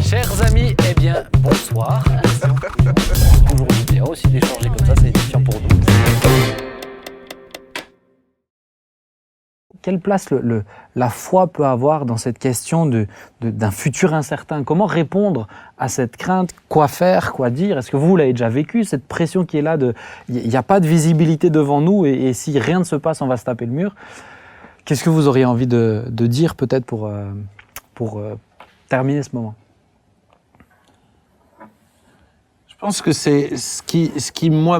Chers amis, eh bien, bonsoir. Toujours bien aussi d'échanger comme ça, c'est édifiant pour nous. Quelle place la foi peut avoir dans cette question d'un futur incertain? Comment répondre à cette crainte? Quoi faire? Quoi dire? Est-ce que vous l'avez déjà vécu, cette pression qui est là? Il n'y a pas de visibilité devant nous et si rien ne se passe, on va se taper le mur. Qu'est-ce que vous auriez envie de dire peut-être pour terminer ce moment? Je pense que c'est ce qui moi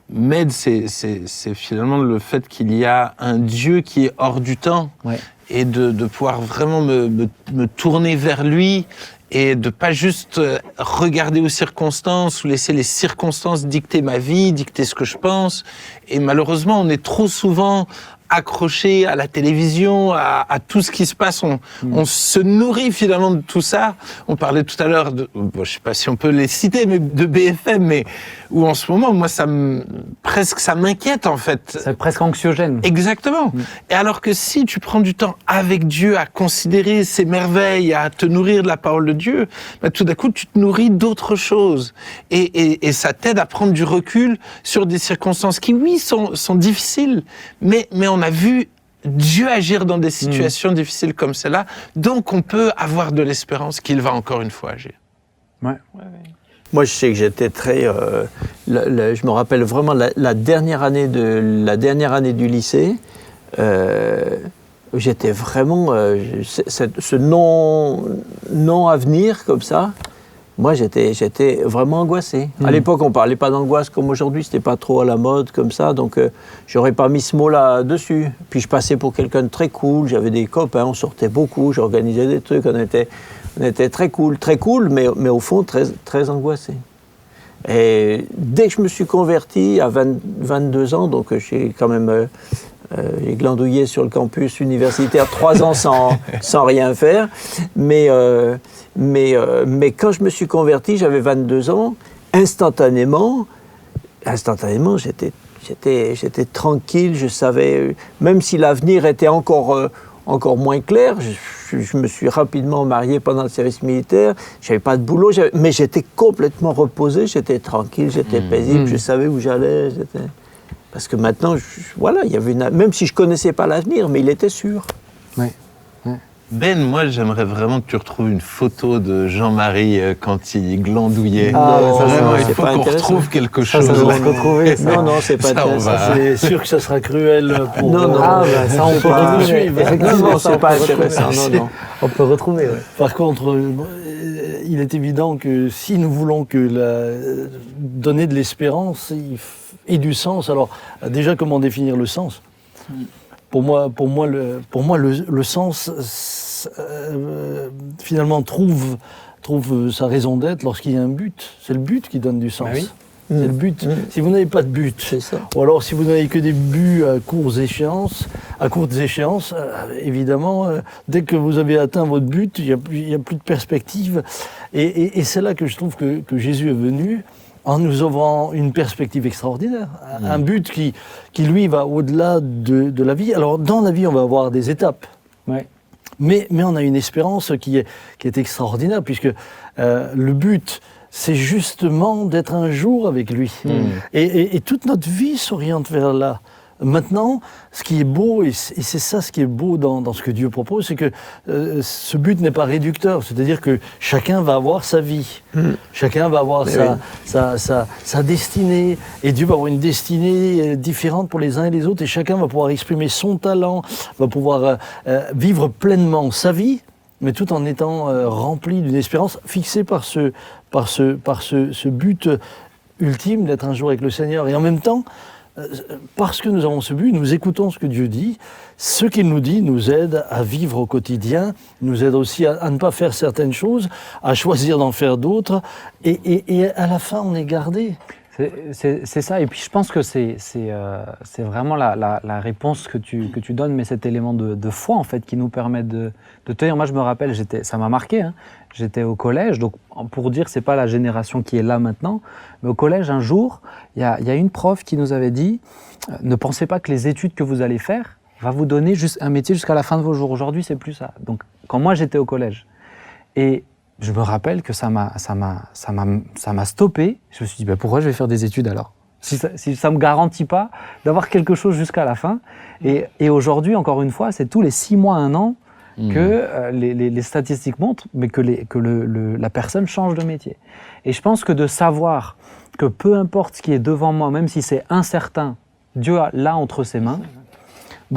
m'aide, c'est finalement le fait qu'il y a un Dieu qui est hors du temps, ouais. Et de pouvoir vraiment me tourner vers lui et de pas juste regarder aux circonstances ou laisser les circonstances dicter ma vie, dicter ce que je pense. Et malheureusement, on est trop souvent accroché à la télévision, à tout ce qui se passe. On se nourrit finalement de tout ça. On parlait tout à l'heure de, bon, je sais pas si on peut les citer, mais de BFM, mais où en ce moment, moi, ça m'inquiète en fait. C'est presque anxiogène. Exactement. Et alors que si tu prends du temps avec Dieu à considérer ses merveilles, à te nourrir de la parole de Dieu, bah, tout d'un coup, tu te nourris d'autres choses. Et ça t'aide à prendre du recul sur des circonstances qui, oui, sont difficiles, mais on a vu Dieu agir dans des situations difficiles comme celle-là, donc on peut avoir de l'espérance qu'il va encore une fois agir. Ouais. Moi, je sais que j'étais très... je me rappelle vraiment la dernière année du lycée, j'étais vraiment... ce non-avenir comme ça, moi, j'étais vraiment angoissé. À l'époque, on ne parlait pas d'angoisse comme aujourd'hui, c'était pas trop à la mode comme ça, donc j'aurais pas mis ce mot-là dessus. Puis je passais pour quelqu'un de très cool, j'avais des copains, on sortait beaucoup, j'organisais des trucs, on était très cool, mais au fond, très, très angoissé. Et dès que je me suis converti à 22 ans, donc j'ai quand même... j'ai glandouillé sur le campus universitaire 3 ans sans rien faire, mais quand je me suis converti, j'avais 22 ans, instantanément, j'étais tranquille, je savais, même si l'avenir était encore moins clair, je me suis rapidement marié pendant le service militaire, j'avais pas de boulot, mais j'étais complètement reposé, j'étais tranquille, j'étais paisible, je savais où j'allais, parce que maintenant, voilà, il y avait même si je connaissais pas l'avenir, mais il était sûr. Ouais. Ben, moi, j'aimerais vraiment que tu retrouves une photo de Jean-Marie quand il glandouillait. Il faut qu'on retrouve quelque chose. Ça doit se retrouver. Non, c'est pas intéressant. C'est sûr que ça sera cruel pour... Non. Ça, on peut retrouver. Non, c'est pas intéressant. Non. On peut retrouver, ouais. Par contre, il est évident que si nous voulons donner de l'espérance et du sens, alors déjà, comment définir le sens ? Pour moi, le sens finalement trouve sa raison d'être lorsqu'il y a un but. C'est le but qui donne du sens. Ah oui. C'est le but. Si vous n'avez pas de but, c'est ça. Ou alors si vous n'avez que des buts à courtes échéances, évidemment, dès que vous avez atteint votre but, il y a plus de perspective. Et c'est là que je trouve que Jésus est venu en nous offrant une perspective extraordinaire, un but qui lui va au-delà de la vie. Alors dans la vie, on va avoir des étapes, mais on a une espérance qui est extraordinaire, puisque le but, c'est justement d'être un jour avec lui. Et toute notre vie s'oriente vers là. Maintenant, ce qui est beau, et c'est ça ce qui est beau dans ce que Dieu propose, c'est que ce but n'est pas réducteur. C'est-à-dire que chacun va avoir sa vie. Chacun va avoir sa destinée. Et Dieu va avoir une destinée différente pour les uns et les autres. Et chacun va pouvoir exprimer son talent, va pouvoir vivre pleinement sa vie, mais tout en étant rempli d'une espérance fixée par ce but ultime d'être un jour avec le Seigneur. Et en même temps, parce que nous avons ce but, nous écoutons ce que Dieu dit. Ce qu'il nous dit nous aide à vivre au quotidien, nous aide aussi à ne pas faire certaines choses, à choisir d'en faire d'autres, et à la fin, on est gardé. C'est ça, et puis je pense que c'est vraiment la réponse que tu donnes, mais cet élément de foi en fait qui nous permet de tenir. Moi je me rappelle, ça m'a marqué, hein, j'étais au collège, donc pour dire c'est pas la génération qui est là maintenant, mais au collège un jour, il y a une prof qui nous avait dit ne pensez pas que les études que vous allez faire va vous donner juste un métier jusqu'à la fin de vos jours. Aujourd'hui c'est plus ça. Donc quand moi j'étais au collège, Et je me rappelle que ça m'a stoppé. Je me suis dit, pourquoi je vais faire des études alors ? Si ça me garantit pas d'avoir quelque chose jusqu'à la fin. Et aujourd'hui, encore une fois, c'est tous les 6 mois, 1 an que les statistiques montrent, mais que la personne change de métier. Et je pense que de savoir que peu importe ce qui est devant moi, même si c'est incertain, Dieu l'a entre ses mains,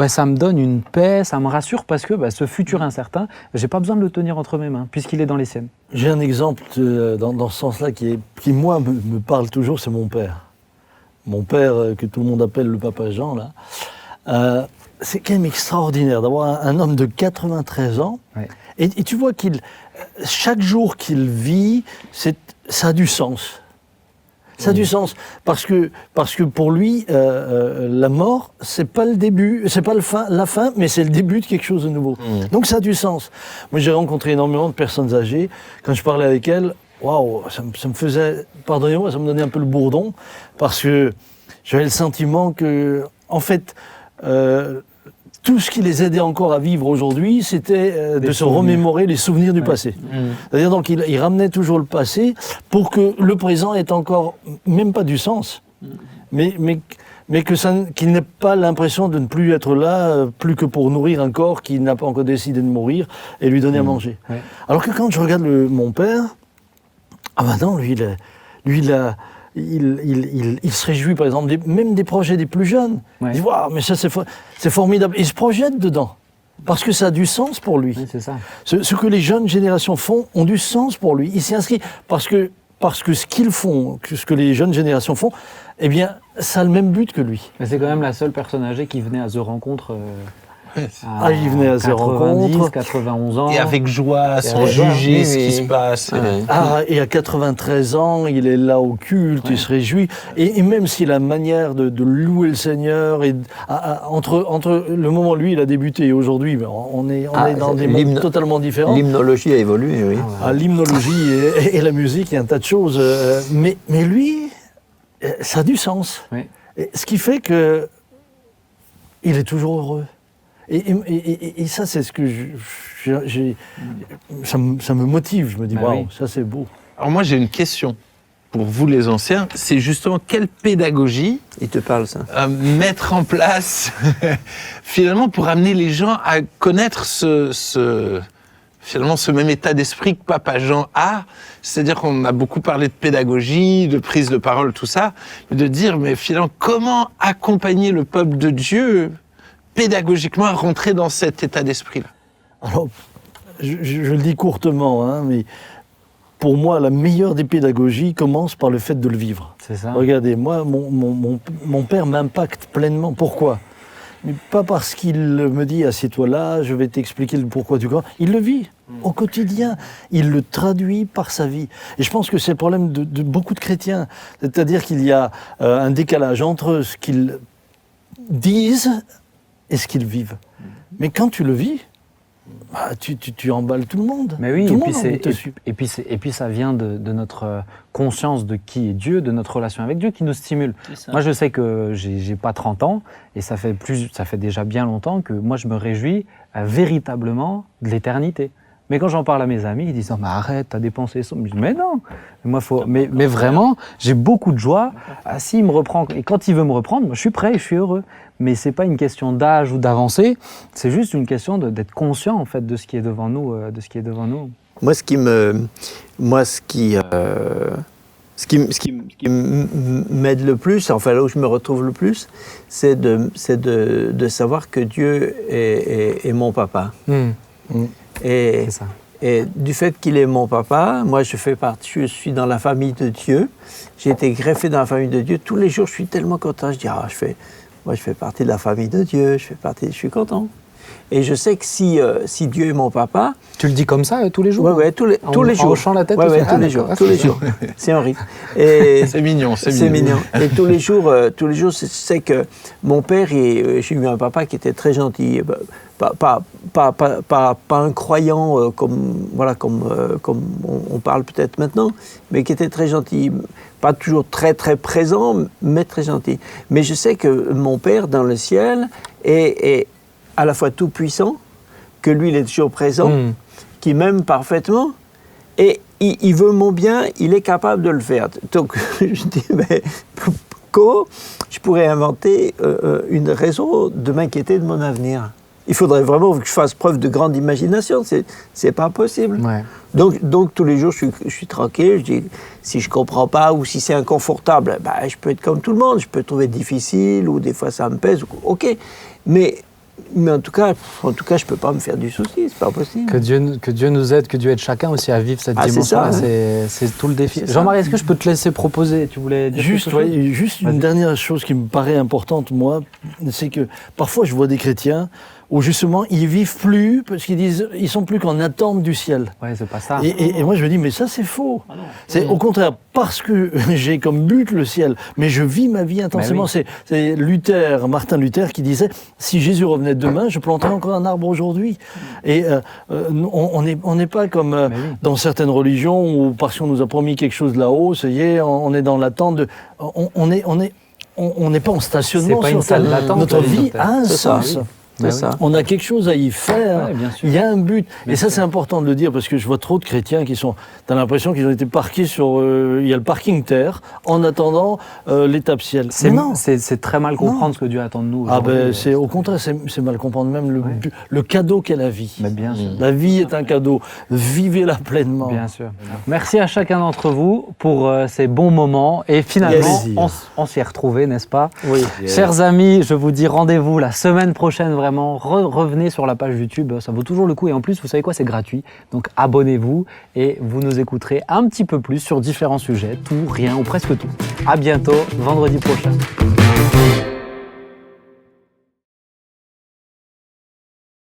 ça me donne une paix, ça me rassure parce que ce futur incertain, j'ai pas besoin de le tenir entre mes mains puisqu'il est dans les siennes. J'ai un exemple dans ce sens-là qui moi, me parle toujours, c'est mon père. Mon père, que tout le monde appelle le Papa Jean, là. C'est quand même extraordinaire d'avoir un homme de 93 ans. Ouais. Et tu vois chaque jour qu'il vit, ça a du sens. Ça a du sens parce que pour lui, la mort, c'est pas le début, c'est pas la fin, mais c'est le début de quelque chose de nouveau. Donc ça a du sens. Moi, j'ai rencontré énormément de personnes âgées. Quand je parlais avec elles, waouh, ça me faisait, pardonnez-moi, ça me donnait un peu le bourdon parce que j'avais le sentiment que, en fait, tout ce qui les aidait encore à vivre aujourd'hui, c'était de se remémorer les souvenirs du passé. C'est-à-dire donc il ramenait toujours le passé pour que le présent ait encore même pas du sens, mais qu'il n'ait pas l'impression de ne plus être là, plus que pour nourrir un corps qui n'a pas encore décidé de mourir et lui donner à manger. Ouais. Alors que quand je regarde mon père, non, lui il se réjouit, par exemple, même des projets des plus jeunes. Ouais. Il dit, waouh, mais ça, c'est formidable. Il se projette dedans. Parce que ça a du sens pour lui. Oui, c'est ça. Ce que les jeunes générations font ont du sens pour lui. Il s'y inscrit parce que ce qu'ils font, ce que les jeunes générations font, eh bien, ça a le même but que lui. Mais c'est quand même la seule personne âgée qui venait à The Rencontre. Il venait à The Rencontre. 91 ans. Et avec joie, sans juger ce qui se passe. Et à 93 ans, il est là au culte, il se réjouit. Et même si la manière de louer le Seigneur, entre le moment où lui il a débuté et aujourd'hui, on est dans des mondes totalement différents. L'hymnologie a évolué, oui. L'hymnologie et la musique, il y a un tas de choses. Mais lui, ça a du sens. Oui. Et ce qui fait que il est toujours heureux. Et ça, c'est ce que ça me motive. Je me dis, waouh, ça c'est beau. Alors moi, j'ai une question pour vous les anciens. C'est justement quelle pédagogie il te parle ça mettre en place finalement pour amener les gens à connaître finalement ce même état d'esprit que Papa Jean a. C'est-à-dire qu'on a beaucoup parlé de pédagogie, de prise de parole, tout ça, mais de dire, mais finalement, comment accompagner le peuple de Dieu pédagogiquement à rentrer dans cet état d'esprit-là? Alors, je le dis courtement, mais pour moi, la meilleure des pédagogies commence par le fait de le vivre. C'est ça. Regardez, moi, mon père m'impacte pleinement. Pourquoi ? Mais pas parce qu'il me dit « assieds-toi là, je vais t'expliquer le pourquoi du comment ». Il le vit au quotidien. Il le traduit par sa vie. Et je pense que c'est le problème de beaucoup de chrétiens. C'est-à-dire qu'il y a un décalage entre ce qu'ils disent et ce qu'ils vivent. Mais quand tu le vis, tu emballes tout le monde. Mais oui, tout et puis ça vient de notre conscience de qui est Dieu, de notre relation avec Dieu qui nous stimule. Moi, je sais que j'ai pas 30 ans et ça fait déjà bien longtemps que moi je me réjouis véritablement de l'éternité. Mais quand j'en parle à mes amis, ils disent « mais arrête, t'as dépensé ça ». Je dis « mais non, mais vraiment, j'ai beaucoup de joie. S'il me reprend, et quand il veut me reprendre, moi, je suis prêt, je suis heureux. » Mais c'est pas une question d'âge ou d'avancée, c'est juste une question d'être conscient en fait de ce qui est devant nous, Moi, ce qui m'aide le plus, enfin là où je me retrouve le plus, c'est de savoir que Dieu est mon papa. Et, ça. Et du fait qu'il est mon papa, moi je suis dans la famille de Dieu. J'ai été greffé dans la famille de Dieu. Tous les jours, je suis tellement content. Je dis, moi je fais partie de la famille de Dieu. Je suis content. Et je sais que si Dieu est mon papa... Tu le dis comme ça tous les jours? Oui, tous les jours. En hochant la tête? Oui, tous les jours. C'est Henri. Et c'est mignon. Et tous les jours, je sais que mon père, j'ai eu un papa qui était très gentil. Pas un croyant comme on parle peut-être maintenant, mais qui était très gentil. Pas toujours très très présent, mais très gentil. Mais je sais que mon père dans le ciel est à la fois tout puissant, que lui il est toujours présent, qui m'aime parfaitement, Et il veut mon bien, il est capable de le faire. Donc je dis, mais comment je pourrais inventer une raison de m'inquiéter de mon avenir? Il faudrait vraiment que je fasse preuve de grande imagination, c'est pas possible. Ouais. Donc tous les jours, je suis tranquille, je dis, si je comprends pas ou si c'est inconfortable, bah, je peux être comme tout le monde, je peux trouver difficile ou des fois ça me pèse, ok. Mais en tout cas, je peux pas me faire du souci, c'est pas possible. Que Dieu nous aide, que Dieu aide chacun aussi à vivre cette dimension-là, c'est tout le défi. Jean-Marie, est-ce que je peux te laisser proposer? Tu voulais dire juste une dernière chose qui me paraît importante, moi, c'est que parfois je vois des chrétiens où justement ils vivent plus parce qu'ils disent ils sont plus qu'en attente du ciel. Ouais, c'est pas ça. Et moi je me dis mais ça c'est faux. C'est au contraire parce que j'ai comme but le ciel, mais je vis ma vie intensément. Oui. C'est Martin Luther qui disait si Jésus revenait demain, je planterais encore un arbre aujourd'hui. Et on n'est pas comme dans certaines religions où parce qu'on nous a promis quelque chose là-haut, ça y est, on est dans l'attente de. On n'est pas en stationnement pas sur une salle d'attente. Notre vie a un sens. C'est ça. On a quelque chose à y faire, ouais, bien sûr. il y a un but. Et ça, c'est important de le dire parce que je vois trop de chrétiens qui sont. T'as l'impression qu'ils ont été parqués sur. Il y a le parking terre en attendant l'étape ciel. C'est très mal comprendre ce que Dieu attend de nous. Ah c'est au contraire, c'est mal comprendre même le cadeau qu'est la vie. Mais bien sûr. La vie est un cadeau. Vivez-la pleinement. Bien sûr. Merci à chacun d'entre vous pour ces bons moments. Et finalement, on s'y est retrouvés, n'est-ce pas? Oui. Chers amis, je vous dis rendez-vous la semaine prochaine. Vraiment, revenez sur la page YouTube. Ça vaut toujours le coup. Et en plus, vous savez quoi? C'est gratuit. Donc, abonnez-vous et vous nous écouterez un petit peu plus sur différents sujets. Tout, rien ou presque tout. À bientôt, vendredi prochain.